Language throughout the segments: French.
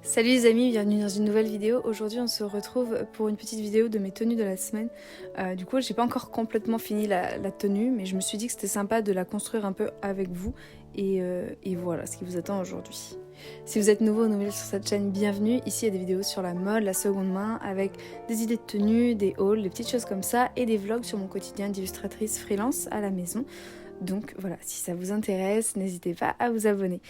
Salut les amis, bienvenue dans une nouvelle vidéo. Aujourd'hui on se retrouve pour une petite vidéo de mes tenues de la semaine. Du coup j'ai pas encore complètement fini la tenue, mais je me suis dit que c'était sympa de la construire un peu avec vous. Et voilà ce qui vous attend aujourd'hui. Si vous êtes nouveau ou nouvelle sur cette chaîne, bienvenue. Ici il y a des vidéos sur la mode, la seconde main, avec des idées de tenues, des hauls, des petites choses comme ça, et des vlogs sur mon quotidien d'illustratrice freelance à la maison. Donc voilà, si ça vous intéresse, n'hésitez pas à vous abonner.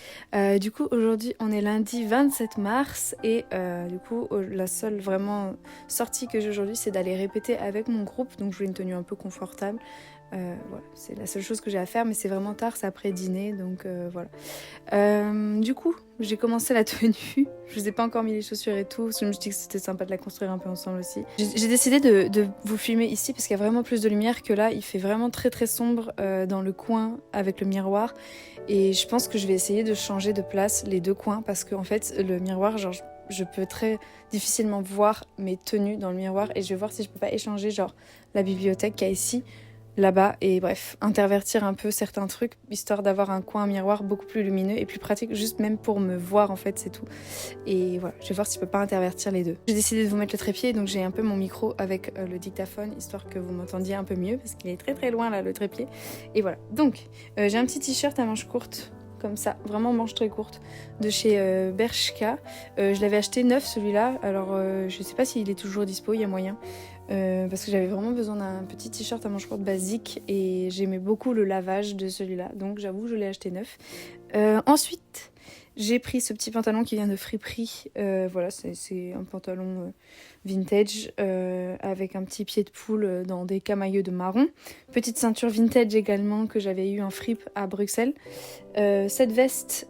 Du coup, aujourd'hui, on est lundi 27 mars et du coup, la seule vraiment sortie que j'ai aujourd'hui, c'est d'aller répéter avec mon groupe. Donc je voulais une tenue un peu confortable. Voilà, c'est la seule chose que j'ai à faire, mais c'est vraiment tard, c'est après dîner, donc voilà. Du coup, j'ai commencé la tenue. Je vous ai pas encore mis les chaussures et tout, parce que je me suis dit que c'était sympa de la construire un peu ensemble aussi. J'ai décidé de vous filmer ici parce qu'il y a vraiment plus de lumière que là. Il fait vraiment très très sombre dans le coin avec le miroir. Et je pense que je vais essayer de changer de place les deux coins parce qu'en fait, le miroir, genre, je peux très difficilement voir mes tenues dans le miroir et je vais voir si je peux pas échanger genre la bibliothèque qu'il y a ici là-bas et bref, intervertir un peu certains trucs histoire d'avoir un coin miroir beaucoup plus lumineux et plus pratique juste même pour me voir en fait, c'est tout. Et voilà, je vais voir si je peux pas intervertir les deux. J'ai décidé de vous mettre le trépied, donc j'ai un peu mon micro avec le dictaphone histoire que vous m'entendiez un peu mieux parce qu'il est très très loin là le trépied. Et voilà, donc j'ai un petit t-shirt à manches courtes comme ça, vraiment manche très courte, de chez Bershka. Je l'avais acheté neuf celui-là, alors je sais pas s'il est toujours dispo, il y a moyen. Parce que j'avais vraiment besoin d'un petit t-shirt à manches courtes basique et j'aimais beaucoup le lavage de celui-là, donc j'avoue je l'ai acheté neuf. Ensuite j'ai pris ce petit pantalon qui vient de Friperie, voilà c'est un pantalon vintage avec un petit pied de poule dans des camailleux de marron, petite ceinture vintage également que j'avais eu en fripe à Bruxelles. Cette veste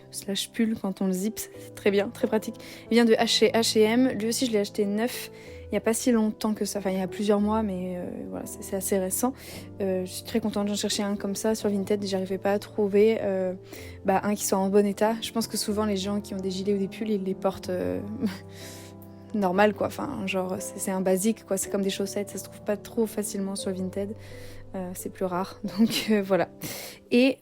slash pull quand on le zip, c'est très bien, très pratique, il vient de H&M, lui aussi je l'ai acheté neuf. Il n'y a pas si longtemps que ça, enfin il y a plusieurs mois, mais voilà, c'est assez récent. Je suis très contente, j'en cherchais un comme ça sur Vinted et j'arrivais pas à trouver un qui soit en bon état. Je pense que souvent les gens qui ont des gilets ou des pulls, ils les portent normal quoi, enfin genre c'est un basique quoi, c'est comme des chaussettes, ça se trouve pas trop facilement sur Vinted. C'est plus rare, donc voilà. Et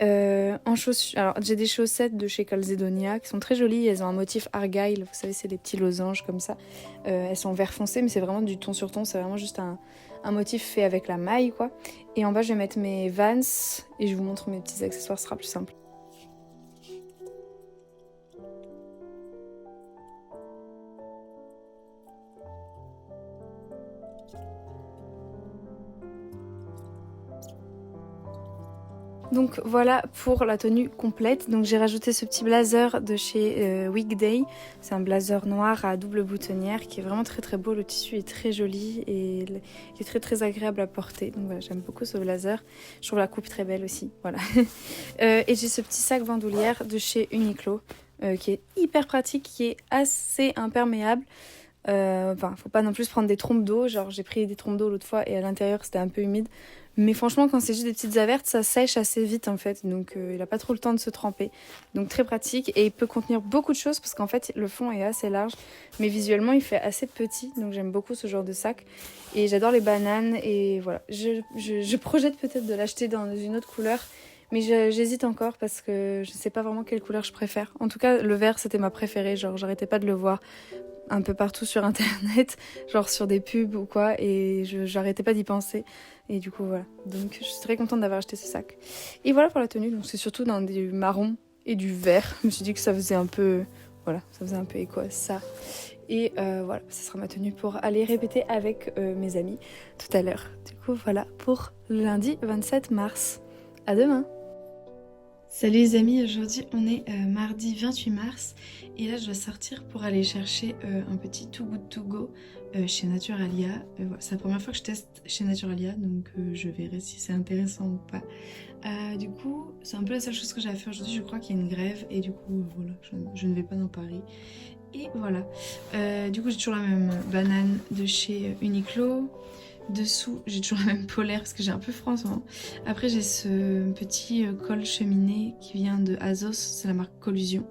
en chaussures, alors j'ai des chaussettes de chez Calzedonia qui sont très jolies, elles ont un motif argyle, vous savez c'est des petits losanges comme ça. Elles sont vert foncé mais c'est vraiment du ton sur ton, c'est vraiment juste un motif fait avec la maille quoi. Et en bas je vais mettre mes Vans et je vous montre mes petits accessoires, ce sera plus simple. Donc voilà pour la tenue complète. Donc j'ai rajouté ce petit blazer de chez Weekday. C'est un blazer noir à double boutonnière qui est vraiment très très beau. Le tissu est très joli et il est très très agréable à porter. Donc voilà, j'aime beaucoup ce blazer. Je trouve la coupe très belle aussi. Voilà. Et j'ai ce petit sac bandoulière de chez Uniqlo qui est hyper pratique, qui est assez imperméable. Enfin, faut pas non plus prendre des trompes d'eau. Genre j'ai pris des trompes d'eau l'autre fois et à l'intérieur c'était un peu humide. Mais franchement, quand c'est juste des petites avertes, ça sèche assez vite en fait. Donc il a pas trop le temps de se tremper. Donc très pratique et il peut contenir beaucoup de choses parce qu'en fait le fond est assez large. Mais visuellement il fait assez petit. Donc j'aime beaucoup ce genre de sac. Et j'adore les bananes et voilà. Je projette peut-être de l'acheter dans une autre couleur. Mais j'hésite encore parce que je sais pas vraiment quelle couleur je préfère. En tout cas, le vert c'était ma préférée. Genre j'arrêtais pas de le voir un peu partout sur internet, genre sur des pubs ou quoi, et j'arrêtais pas d'y penser. Et du coup voilà, donc je suis très contente d'avoir acheté ce sac. Et voilà pour la tenue, donc c'est surtout dans du marron et du vert. Je me suis dit que ça faisait un peu, voilà, ça faisait un peu écho à ça. Et voilà, ce sera ma tenue pour aller répéter avec mes amis tout à l'heure. Du coup voilà pour le lundi 27 mars. À demain! Salut les amis, aujourd'hui on est mardi 28 mars et là je dois sortir pour aller chercher un petit Too Good To Go chez Naturalia. Voilà, c'est la première fois que je teste chez Naturalia, donc je verrai si c'est intéressant ou pas. Du coup c'est un peu la seule chose que j'ai à faire aujourd'hui, je crois qu'il y a une grève et du coup voilà, je ne vais pas dans Paris. Et voilà, du coup j'ai toujours la même banane de chez Uniqlo. Dessous, j'ai toujours la même polaire parce que j'ai un peu froid en ce moment. Après, j'ai ce petit col cheminé qui vient de Azos, c'est la marque Collusion.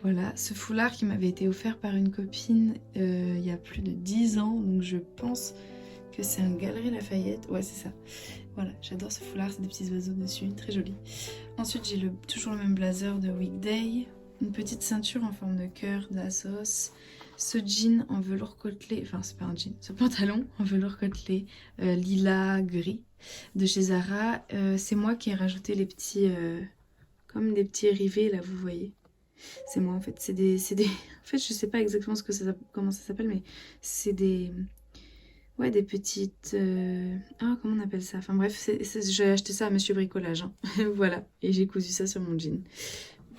Voilà, ce foulard qui m'avait été offert par une copine il y a plus de 10 ans. Donc je pense que c'est un Galeries Lafayette. Ouais, c'est ça. Voilà, j'adore ce foulard, c'est des petits oiseaux dessus, très joli. Ensuite, j'ai toujours le même blazer de Weekday. Une petite ceinture en forme de cœur d'Assos. Ce jean en velours côtelé, enfin c'est pas un jean, ce pantalon en velours côtelé lilas gris de chez Zara. C'est moi qui ai rajouté les petits, comme des petits rivets là, vous voyez. C'est moi en fait, c'est des... En fait je sais pas exactement comment ça s'appelle, mais c'est des... Ouais, des petites... Ah, comment on appelle ça? Enfin bref, j'ai acheté ça à Monsieur Bricolage, hein. Voilà, et j'ai cousu ça sur mon jean.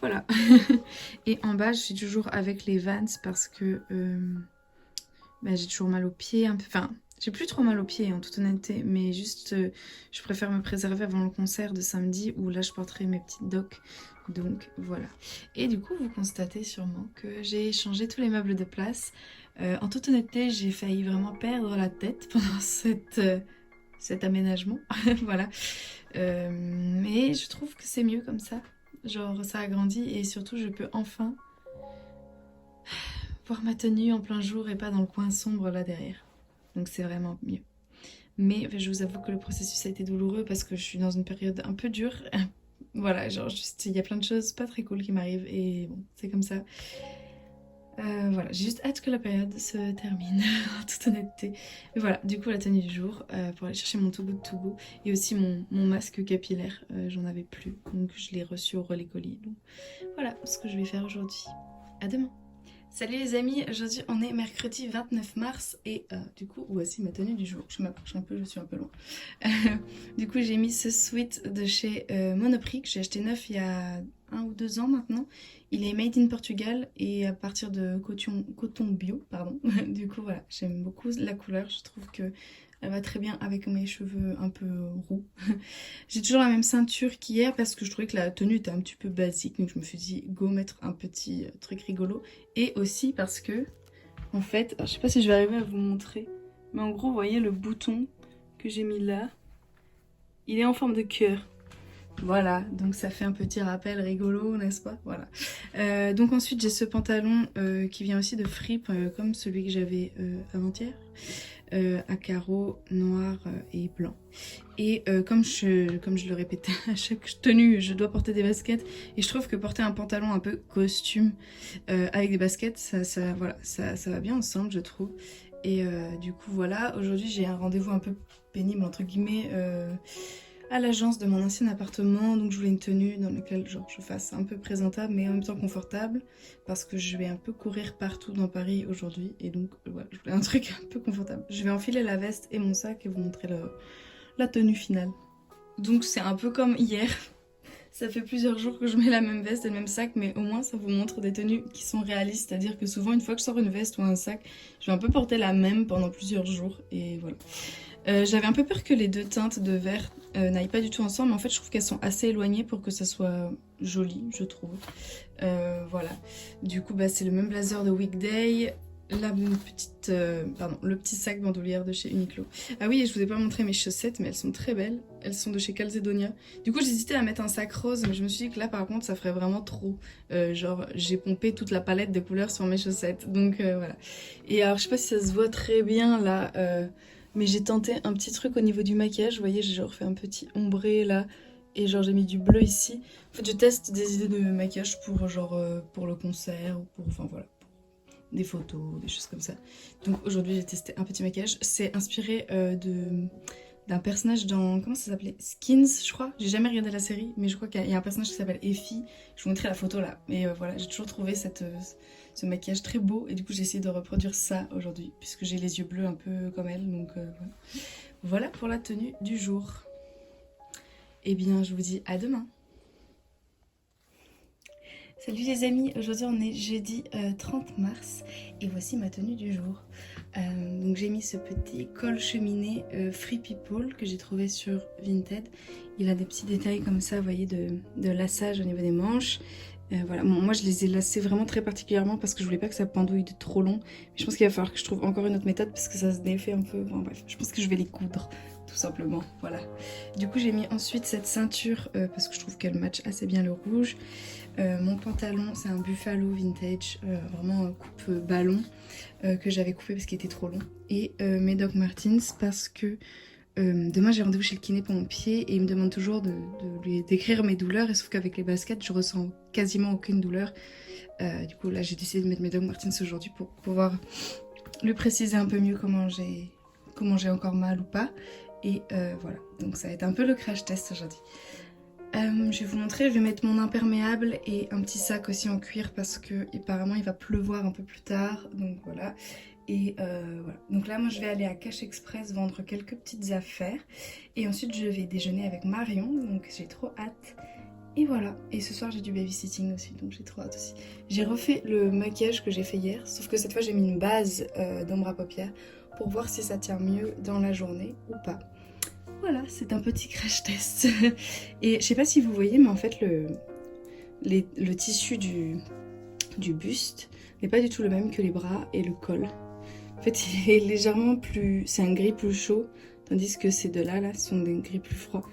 Voilà. Et en bas, je suis toujours avec les Vans parce que bah, j'ai toujours mal aux pieds. Un peu... Enfin, j'ai plus trop mal aux pieds en toute honnêteté, mais juste je préfère me préserver avant le concert de samedi où là je porterai mes petites docks. Donc voilà. Et du coup, vous constatez sûrement que j'ai changé tous les meubles de place. En toute honnêteté, j'ai failli vraiment perdre la tête pendant cet aménagement. Voilà. Mais je trouve que c'est mieux comme ça. Genre ça a grandi et surtout je peux enfin voir ma tenue en plein jour et pas dans le coin sombre là derrière. Donc c'est vraiment mieux. Mais je vous avoue que le processus a été douloureux parce que je suis dans une période un peu dure. Voilà, genre juste il y a plein de choses pas très cool qui m'arrivent et bon, c'est comme ça. Voilà, j'ai juste hâte que la période se termine, en toute honnêteté. Mais voilà, du coup la tenue du jour, pour aller chercher mon Too Good To Go et aussi mon masque capillaire, j'en avais plus, donc je l'ai reçu au relais colis. Donc voilà ce que je vais faire aujourd'hui. À demain. Salut les amis, aujourd'hui on est mercredi 29 mars et du coup voici ma tenue du jour. Je m'approche un peu, je suis un peu loin. Du coup j'ai mis ce sweat de chez Monoprix que j'ai acheté neuf il y a 1 ou 2 ans maintenant. Il est made in Portugal et à partir de coton bio, pardon. Du coup voilà, j'aime beaucoup la couleur, je trouve que elle va très bien avec mes cheveux un peu roux. J'ai toujours la même ceinture qu'hier parce que je trouvais que la tenue était un petit peu basique. Donc je me suis dit go mettre un petit truc rigolo. Et aussi parce que, en fait, alors, je sais pas si je vais arriver à vous montrer. Mais en gros, vous voyez le bouton que j'ai mis là. Il est en forme de cœur. Voilà, donc ça fait un petit rappel rigolo, n'est-ce pas? Voilà. Donc ensuite j'ai ce pantalon qui vient aussi de Fripp, comme celui que j'avais avant-hier, à carreaux noirs et blancs. Et comme je le répétais à chaque tenue, je dois porter des baskets. Et je trouve que porter un pantalon un peu costume avec des baskets, voilà, ça va bien ensemble, je trouve. Et du coup voilà, aujourd'hui j'ai un rendez-vous un peu pénible entre guillemets à l'agence de mon ancien appartement, donc je voulais une tenue dans laquelle genre, je fasse un peu présentable mais en même temps confortable parce que je vais un peu courir partout dans Paris aujourd'hui et donc voilà, je voulais un truc un peu confortable. Je vais enfiler la veste et mon sac et vous montrer la tenue finale. Donc c'est un peu comme hier, ça fait plusieurs jours que je mets la même veste et le même sac, mais au moins ça vous montre des tenues qui sont réalistes, c'est-à-dire que souvent une fois que je sors une veste ou un sac, je vais un peu porter la même pendant plusieurs jours et voilà. J'avais un peu peur que les deux teintes de vert n'aillent pas du tout ensemble, mais en fait je trouve qu'elles sont assez éloignées pour que ça soit joli, je trouve. Voilà, du coup bah, c'est le même blazer de Weekday, le petit sac bandoulière de chez Uniqlo. Ah oui, et je vous ai pas montré mes chaussettes, mais elles sont très belles, elles sont de chez Calzedonia. Du coup j'hésitais à mettre un sac rose, mais je me suis dit que là par contre ça ferait vraiment trop. Genre j'ai pompé toute la palette de couleurs sur mes chaussettes, donc voilà. Et alors je sais pas si ça se voit très bien là, mais j'ai tenté un petit truc au niveau du maquillage, vous voyez j'ai genre fait un petit ombré là et genre j'ai mis du bleu ici. En fait je teste des idées de maquillage pour genre pour le concert ou pour enfin voilà, pour des photos, des choses comme ça. Donc aujourd'hui j'ai testé un petit maquillage, c'est inspiré d'un personnage dans, comment ça s'appelait, Skins je crois, j'ai jamais regardé la série mais je crois qu'il y a un personnage qui s'appelle Effie, je vous montrerai la photo là, mais voilà j'ai toujours trouvé ce maquillage très beau et du coup j'ai essayé de reproduire ça aujourd'hui puisque j'ai les yeux bleus un peu comme elle, donc voilà pour la tenue du jour. Et bien je vous dis à demain. Salut les amis, aujourd'hui on est jeudi 30 mars et voici ma tenue du jour. Donc j'ai mis ce petit col cheminée Free People que j'ai trouvé sur Vinted. Il a des petits détails comme ça, vous voyez, de lassage au niveau des manches. Voilà, bon, moi je les ai lacés vraiment très particulièrement parce que je voulais pas que ça pendouille de trop long. Mais je pense qu'il va falloir que je trouve encore une autre méthode parce que ça se défait un peu. Enfin bref, je pense que je vais les coudre tout simplement. Voilà. Du coup j'ai mis ensuite cette ceinture parce que je trouve qu'elle match assez bien le rouge. Mon pantalon c'est un Buffalo vintage, vraiment coupe ballon que j'avais coupé parce qu'il était trop long. Et mes Doc Martens parce que demain j'ai rendez-vous chez le kiné pour mon pied et il me demande toujours de lui décrire mes douleurs, et sauf qu'avec les baskets je ressens quasiment aucune douleur. Du coup là j'ai décidé de mettre mes Doc Martens aujourd'hui pour pouvoir lui préciser un peu mieux comment j'ai encore mal ou pas. Et voilà, donc ça va être un peu le crash test aujourd'hui. Je vais vous montrer, je vais mettre mon imperméable et un petit sac aussi en cuir parce que apparemment il va pleuvoir un peu plus tard, donc voilà. Et voilà, donc là moi je vais aller à Cash Express vendre quelques petites affaires et ensuite je vais déjeuner avec Marion, donc j'ai trop hâte. Et voilà, et ce soir j'ai du babysitting aussi, donc j'ai trop hâte aussi. J'ai refait le maquillage que j'ai fait hier, sauf que cette fois j'ai mis une base d'ombre à paupières pour voir si ça tient mieux dans la journée ou pas. Voilà, c'est un petit crash test. Et je sais pas si vous voyez, mais en fait le tissu du buste n'est pas du tout le même que les bras et le col. En fait il est légèrement plus... c'est un gris plus chaud, tandis que ces deux-là sont des gris plus froids.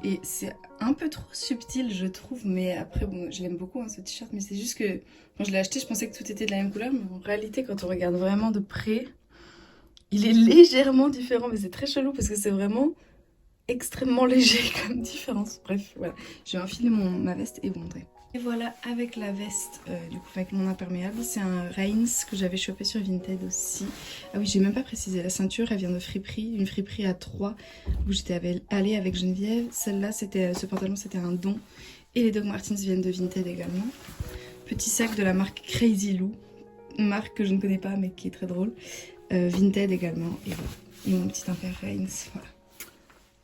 Et c'est un peu trop subtil je trouve, mais après bon je l'aime beaucoup hein, ce t-shirt, mais c'est juste que quand je l'ai acheté je pensais que tout était de la même couleur, mais en réalité quand on regarde vraiment de près, il est légèrement différent, mais c'est très chelou parce que c'est vraiment extrêmement léger comme différence. Bref, voilà. Je vais enfiler ma veste et vous montrer. Et voilà, avec la veste, du coup avec mon imperméable, c'est un Reins que j'avais chopé sur Vinted aussi. Ah oui, j'ai même pas précisé, la ceinture elle vient de Friperie, une friperie à 3 où j'étais allée avec Geneviève. Celle-là, ce pantalon c'était un don. Et les Doc Martens viennent de Vinted également. Petit sac de la marque Crazy Lou, une marque que je ne connais pas mais qui est très drôle. Vinted également, et voilà. Et mon petit imper Reins, voilà.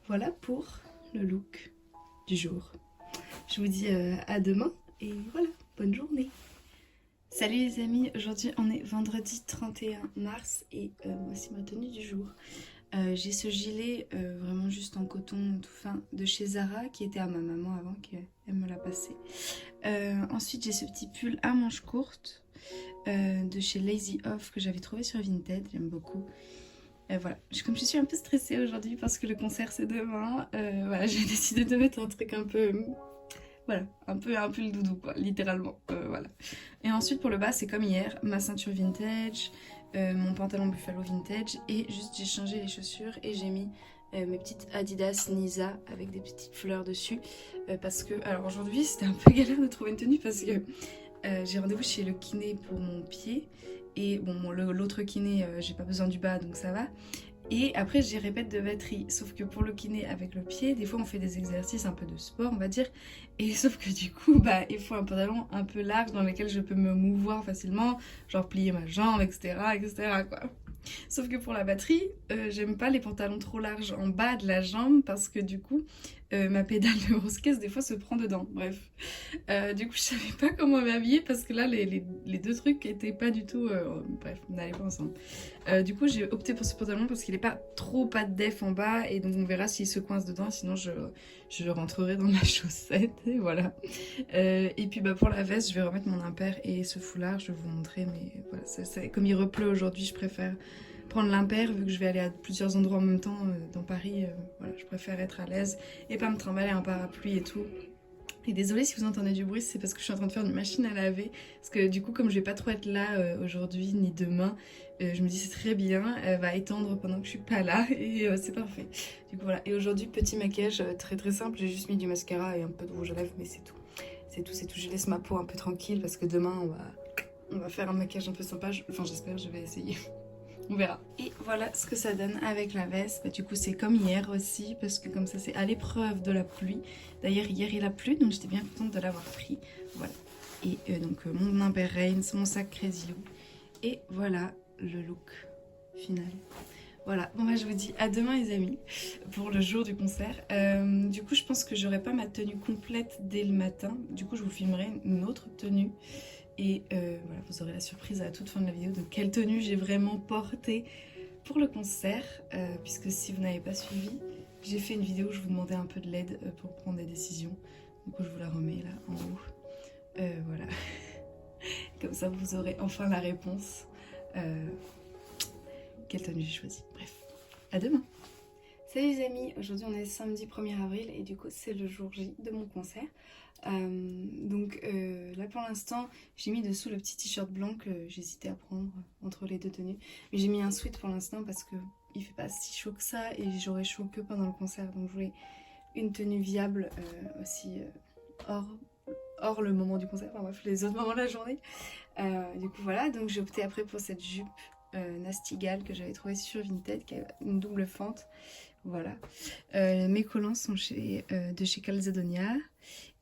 Voilà pour le look du jour. Je vous dis à demain et voilà, bonne journée. Salut les amis, aujourd'hui on est vendredi 31 mars et voici ma tenue du jour. J'ai ce gilet vraiment juste en coton tout fin de chez Zara qui était à ma maman avant, qu'elle me l'a passé. Ensuite j'ai ce petit pull à manches courtes de chez Lazy Off que j'avais trouvé sur Vinted, j'aime beaucoup. Voilà, comme je suis un peu stressée aujourd'hui parce que le concert c'est demain, voilà, j'ai décidé de mettre un truc un peu, voilà, un peu le doudou quoi, littéralement, voilà. Et ensuite pour le bas c'est comme hier, ma ceinture vintage, mon pantalon Buffalo vintage et juste j'ai changé les chaussures et j'ai mis mes petites Adidas Nisa avec des petites fleurs dessus parce que, alors aujourd'hui c'était un peu galère de trouver une tenue parce que j'ai rendez-vous chez le kiné pour mon pied. Et bon, l'autre kiné, j'ai pas besoin du bas donc ça va. Et après j'ai répète de batterie. Sauf que pour le kiné avec le pied, des fois on fait des exercices un peu de sport on va dire. Et sauf que du coup, bah il faut un pantalon un peu large dans lequel je peux me mouvoir facilement. Genre plier ma jambe, etc. etc. quoi. Sauf que pour la batterie, j'aime pas les pantalons trop larges en bas de la jambe parce que du coup, ma pédale de grosse caisse des fois se prend dedans. Bref. Du coup, je savais pas comment m'habiller parce que là, les deux trucs étaient pas du tout... bref, on n'allait pas ensemble. Du coup, j'ai opté pour ce pantalon parce qu'il est pas trop pas de def en bas et donc on verra s'il se coince dedans, sinon je rentrerai dans ma chaussette et voilà. Et puis bah pour la veste, je vais remettre mon imper et ce foulard, je vais vous montrer, mais voilà, comme il repleut aujourd'hui, je préfère prendre l'imper vu que je vais aller à plusieurs endroits en même temps dans Paris. Voilà, je préfère être à l'aise et pas me trimballer un parapluie et tout. Et désolée si vous entendez du bruit, c'est parce que je suis en train de faire une machine à laver. Parce que du coup, comme je vais pas trop être là aujourd'hui ni demain, je me dis c'est très bien, elle va étendre pendant que je suis pas là et c'est parfait. Du coup voilà, et aujourd'hui petit maquillage très très simple, j'ai juste mis du mascara et un peu de rouge à lèvres, mais c'est tout. C'est tout, c'est tout, je laisse ma peau un peu tranquille parce que demain on va faire un maquillage un peu sympa, enfin j'espère, je vais essayer. On verra. Et voilà ce que ça donne avec la veste. Bah, du coup c'est comme hier aussi parce que comme ça c'est à l'épreuve de la pluie. D'ailleurs hier il a plu donc j'étais bien contente de l'avoir pris. Voilà. Et donc mon imper Reins, mon sac Crazy Lou. Et voilà le look final. Voilà, bon bah je vous dis à demain les amis pour le jour du concert. Du coup je pense que j'aurai pas ma tenue complète dès le matin. Du coup je vous filmerai une autre tenue. Et voilà, vous aurez la surprise à la toute fin de la vidéo de quelle tenue j'ai vraiment portée pour le concert. Puisque si vous n'avez pas suivi, j'ai fait une vidéo où je vous demandais un peu de l'aide pour prendre des décisions. Donc je vous la remets là en haut. Voilà. Comme ça vous aurez enfin la réponse. Quelle tenue j'ai choisi. Bref, à demain. Salut les amis, aujourd'hui on est samedi 1er avril et du coup c'est le jour J de mon concert. Là pour l'instant j'ai mis dessous le petit t-shirt blanc que j'hésitais à prendre entre les deux tenues. Mais j'ai mis un sweat pour l'instant parce que il fait pas si chaud que ça et j'aurai chaud que pendant le concert. Donc je voulais une tenue viable aussi hors le moment du concert, enfin bref les autres moments de la journée. Du coup voilà, donc j'ai opté après pour cette jupe Nastigale que j'avais trouvée sur Vinted qui a une double fente. Voilà, mes collants sont de chez Calzedonia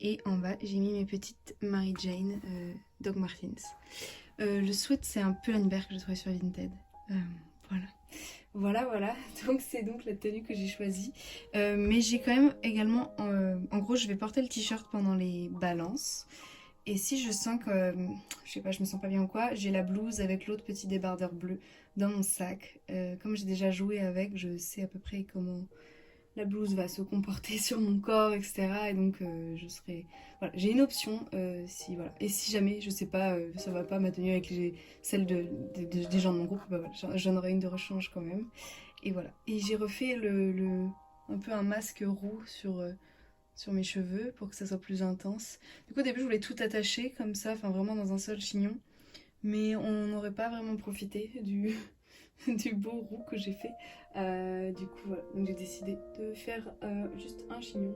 et en bas j'ai mis mes petites Mary Jane Doc Martens. Le sweat c'est un peu Pull&Bear que j'ai trouvé sur Vinted. Voilà, donc c'est donc la tenue que j'ai choisie. Mais j'ai quand même également, en gros je vais porter le t-shirt pendant les balances. Et si je sens que, je sais pas, je me sens pas bien ou quoi, j'ai la blouse avec l'autre petit débardeur bleu dans mon sac. Comme j'ai déjà joué avec, je sais à peu près comment la blouse va se comporter sur mon corps, etc. Et donc je serai... Voilà, j'ai une option, si, voilà. Et si jamais, je sais pas, ça va pas ma tenue avec celle des gens de mon groupe, bah voilà, j'en aurai une de rechange quand même. Et voilà. Et j'ai refait un peu un masque roux sur mes cheveux pour que ça soit plus intense. Du coup au début je voulais tout attacher comme ça, enfin vraiment dans un seul chignon. Mais on n'aurait pas vraiment profité du beau roux que j'ai fait. Du coup voilà, donc j'ai décidé de faire juste un chignon.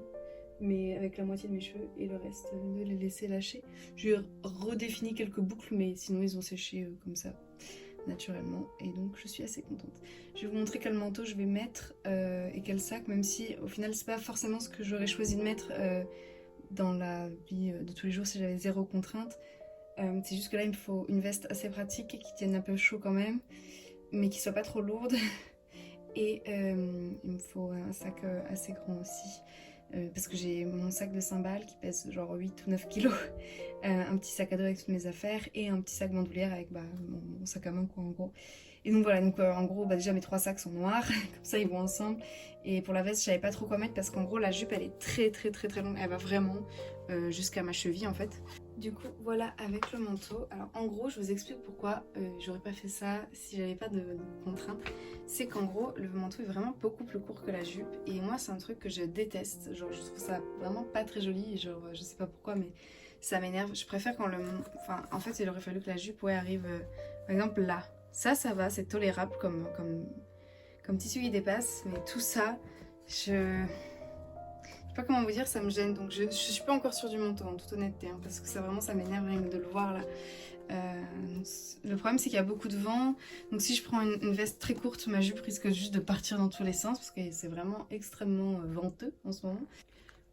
Mais avec la moitié de mes cheveux et le reste de les laisser lâcher. J'ai redéfini quelques boucles mais sinon ils ont séché comme ça naturellement et donc je suis assez contente. Je vais vous montrer quel manteau je vais mettre et quel sac, même si au final c'est pas forcément ce que j'aurais choisi de mettre dans la vie de tous les jours si j'avais zéro contrainte. C'est juste que là il me faut une veste assez pratique qui tienne un peu chaud quand même mais qui soit pas trop lourde et il me faut un sac assez grand aussi. Parce que j'ai mon sac de cymbales qui pèse genre 8 ou 9 kilos, un petit sac à dos avec toutes mes affaires et un petit sac bandoulière avec mon sac à main quoi en gros. Et donc voilà, donc en gros déjà mes 3 sacs sont noirs, comme ça ils vont ensemble. Et pour la veste je savais pas trop quoi mettre parce qu'en gros la jupe elle est très longue, elle va vraiment jusqu'à ma cheville en fait. Du coup voilà avec le manteau. Alors en gros je vous explique pourquoi j'aurais pas fait ça si j'avais pas de contraintes. C'est qu'en gros le manteau est vraiment beaucoup plus court que la jupe et moi c'est un truc que je déteste. Genre je trouve ça vraiment pas très joli, genre je sais pas pourquoi mais ça m'énerve. Je préfère quand enfin en fait il aurait fallu que la jupe arrive par exemple là. Ça va, c'est tolérable comme tissu qui dépasse, mais tout ça, je sais pas comment vous dire, ça me gêne. Donc je suis pas encore sûre du manteau en toute honnêteté, hein, parce que ça vraiment ça m'énerve rien que de le voir là. Le problème c'est qu'il y a beaucoup de vent, donc si je prends une veste très courte, ma jupe risque juste de partir dans tous les sens, parce que c'est vraiment extrêmement venteux en ce moment.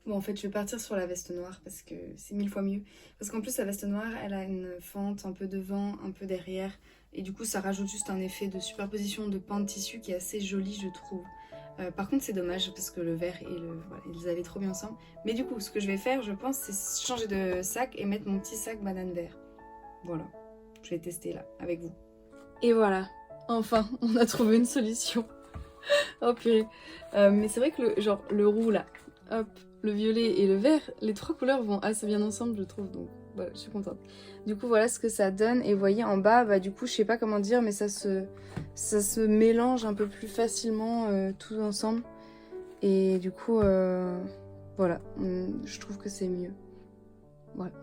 Bon en fait je vais partir sur la veste noire parce que c'est 1000 fois mieux. Parce qu'en plus la veste noire elle a une fente un peu devant, un peu derrière. Et du coup ça rajoute juste un effet de superposition de pans de tissu qui est assez joli je trouve. Par contre c'est dommage parce que le vert et voilà, ils allaient trop bien ensemble. Mais du coup ce que je vais faire je pense c'est changer de sac et mettre mon petit sac banane vert. Voilà, je vais tester là avec vous. Et voilà, enfin on a trouvé une solution. Oh purée. Mais c'est vrai que le roux là, hop, le violet et le vert, les 3 couleurs vont assez bien ensemble je trouve, donc voilà, je suis contente. Du coup voilà ce que ça donne et vous voyez en bas, bah du coup je sais pas comment dire mais ça se mélange un peu plus facilement tout ensemble. Et du coup voilà, je trouve que c'est mieux. Voilà,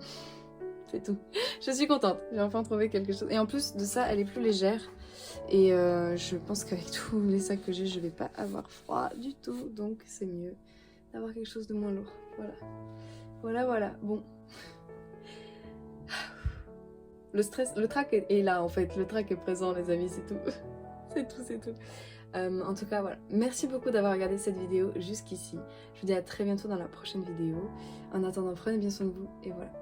c'est tout. Je suis contente, j'ai enfin trouvé quelque chose. Et en plus de ça, elle est plus légère. Et je pense qu'avec tous les sacs que j'ai, je vais pas avoir froid du tout. Donc c'est mieux d'avoir quelque chose de moins lourd. Voilà, bon. Le trac est là en fait, le trac est présent les amis, c'est tout. c'est tout. En tout cas voilà, merci beaucoup d'avoir regardé cette vidéo jusqu'ici. Je vous dis à très bientôt dans la prochaine vidéo. En attendant, prenez bien soin de vous et voilà.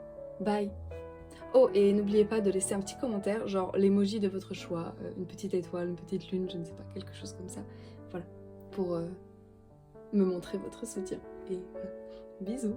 Bye. Oh et n'oubliez pas de laisser un petit commentaire, genre l'emoji de votre choix, une petite étoile, une petite lune, je ne sais pas, quelque chose comme ça. Voilà, pour me montrer votre soutien. Et bisous.